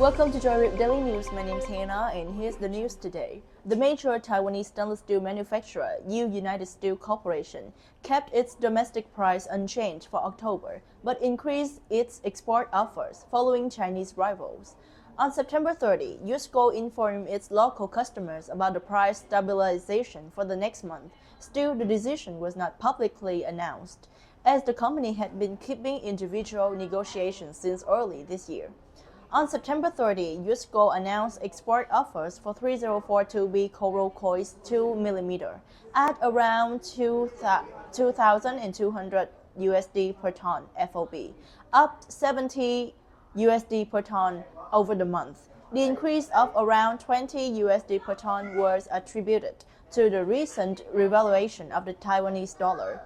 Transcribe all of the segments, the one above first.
Welcome to Joyrip Daily News. My name is Hannah, and here's the news today. The major Taiwanese stainless steel manufacturer, United Steel Corporation, kept its domestic price unchanged for October, but increased its export offers following Chinese rivals. On September 30, USCO informed its local customers about the price stabilization for the next month. Still, the decision was not publicly announced, as the company had been keeping individual negotiations since early this year. On September 30, USCO announced export offers for 3042B coral coils 2mm at around $2,200 USD per ton FOB, up $70 per ton over the month. The increase of around $20 per ton was attributed to the recent revaluation of the Taiwanese dollar.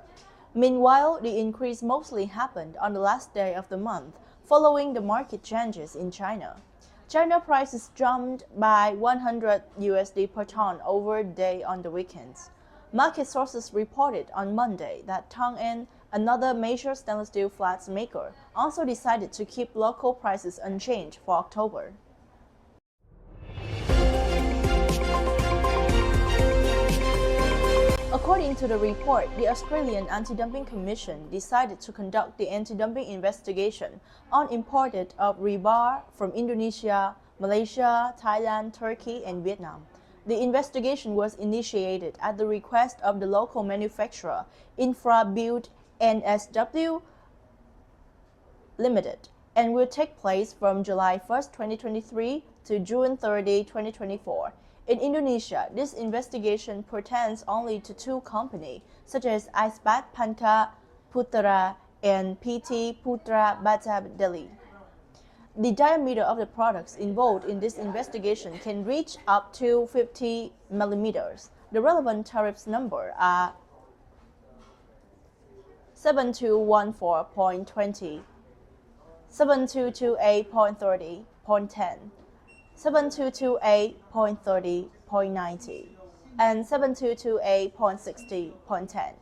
Meanwhile, the increase mostly happened on the last day of the month, following the market changes in China. China prices jumped by $100 per ton over the day on the weekends. Market sources reported on Monday that Tong'an, another major stainless steel flats maker, also decided to keep local prices unchanged for October. According to the report, the Australian Anti-Dumping Commission decided to conduct the anti-dumping investigation on imported of rebar from Indonesia, Malaysia, Thailand, Turkey, and Vietnam. The investigation was initiated at the request of the local manufacturer InfraBuild NSW Limited and will take place from July 1, 2023 to June 30, 2024. In Indonesia, this investigation pertains only to two companies, such as Ispat Panca Putra and PT Putra Bata Delhi. The diameter of the products involved in this investigation can reach up to 50 millimeters. The relevant tariffs number are 7214.20, 7228.30.10, 7228.30.90, and 7228.60.10.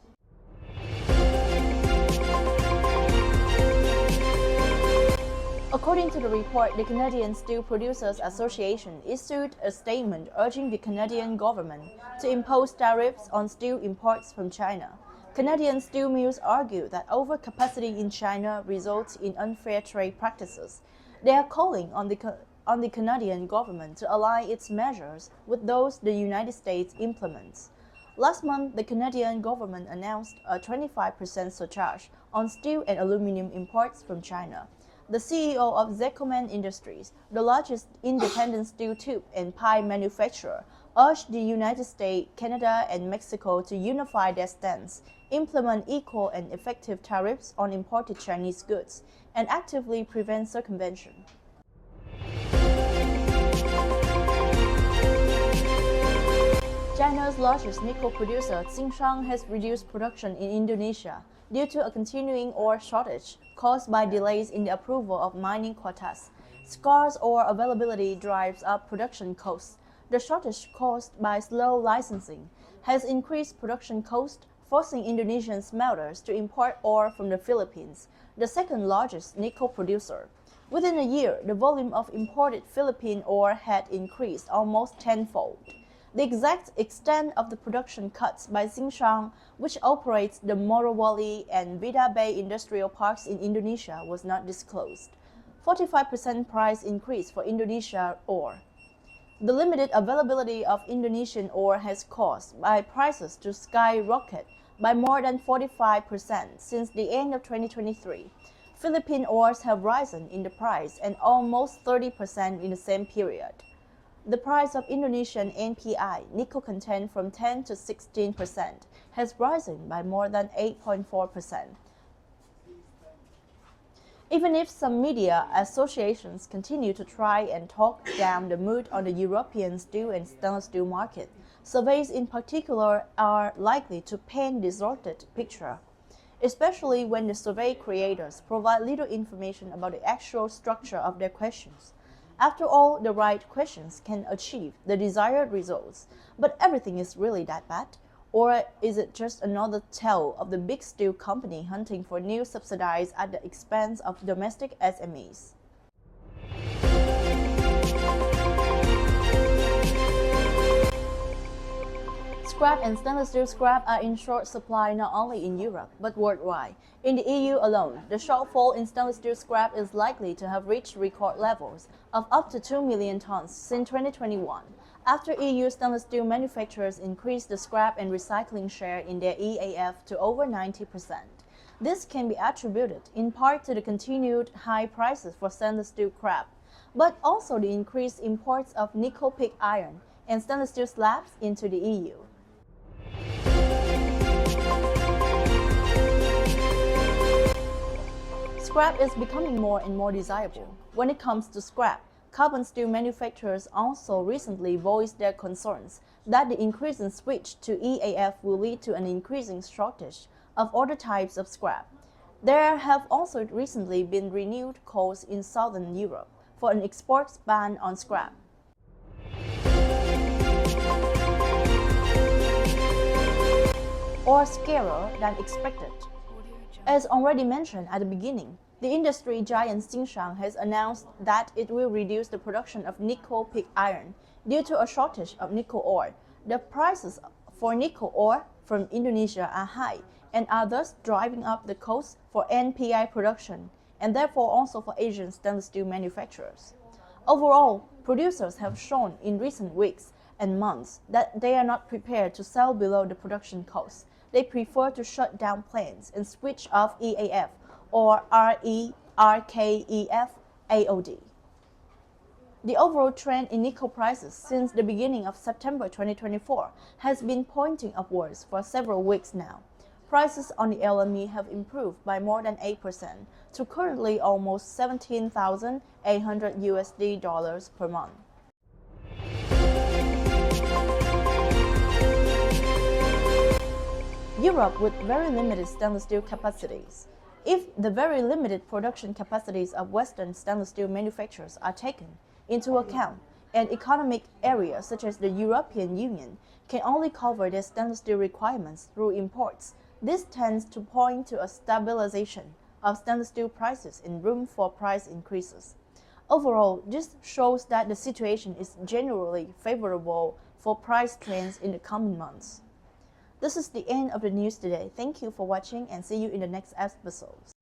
According to the report, the Canadian Steel Producers Association issued a statement urging the Canadian government to impose tariffs on steel imports from China. Canadian steel mills argue that overcapacity in China results in unfair trade practices. They are calling on the Canadian government to align its measures with those the United States implements. Last month, the Canadian government announced a 25% surcharge on steel and aluminum imports from China. The CEO of Zecoman Industries, the largest independent steel tube and pipe manufacturer, urged the United States, Canada, and Mexico to unify their stance, implement equal and effective tariffs on imported Chinese goods, and actively prevent circumvention. China's largest nickel producer, Tsingshan, has reduced production in Indonesia due to a continuing ore shortage caused by delays in the approval of mining quotas. Scarce ore availability drives up production costs. The shortage caused by slow licensing has increased production costs, forcing Indonesian smelters to import ore from the Philippines, the second largest nickel producer. Within a year, the volume of imported Philippine ore had increased almost tenfold. The exact extent of the production cuts by Tsingshan, which operates the Morowali and Bida Bay industrial parks in Indonesia, was not disclosed. 45% price increase for Indonesia ore. The limited availability of Indonesian ore has caused by prices to skyrocket by more than 45% since the end of 2023. Philippine ores have risen in the price and almost 30% in the same period. The price of Indonesian NPI, nickel content from 10 to 16%, has risen by more than 8.4%. Even if some media associations continue to try and talk down the mood on the European steel and stainless steel market, surveys in particular are likely to paint a distorted picture, especially when the survey creators provide little information about the actual structure of their questions. After all, the right questions can achieve the desired results, but everything is really that bad? Or is it just another tale of the big steel company hunting for new subsidies at the expense of domestic SMEs? Scrap and stainless steel scrap are in short supply not only in Europe, but worldwide. In the EU alone, the shortfall in stainless steel scrap is likely to have reached record levels of up to 2 million tons since 2021, after EU stainless steel manufacturers increased the scrap and recycling share in their EAF to over 90%. This can be attributed in part to the continued high prices for stainless steel scrap, but also the increased imports of nickel pig iron and stainless steel slabs into the EU. Scrap is becoming more and more desirable. When it comes to scrap, carbon steel manufacturers also recently voiced their concerns that the increasing switch to EAF will lead to an increasing shortage of other types of scrap. There have also recently been renewed calls in Southern Europe for an export ban on scrap. Or scarier than expected. As already mentioned at the beginning, the industry giant Tsingshan has announced that it will reduce the production of nickel pig iron due to a shortage of nickel ore. The prices for nickel ore from Indonesia are high and are thus driving up the cost for NPI production and therefore also for Asian stainless steel manufacturers. Overall, producers have shown in recent weeks and months that they are not prepared to sell below the production cost. They prefer to shut down plants and switch off EAF or RKEF AOD. The overall trend in nickel prices since the beginning of September 2024 has been pointing upwards for several weeks now. Prices on the LME have improved by more than 8% to currently almost $17,800 per month. Europe with very limited stainless steel capacities. If the very limited production capacities of Western stainless steel manufacturers are taken into account, an economic area such as the European Union can only cover their stainless steel requirements through imports. This tends to point to a stabilization of stainless steel prices and room for price increases. Overall, this shows that the situation is generally favorable for price trends in the coming months. This is the end of the news today. Thank you for watching and see you in the next episode.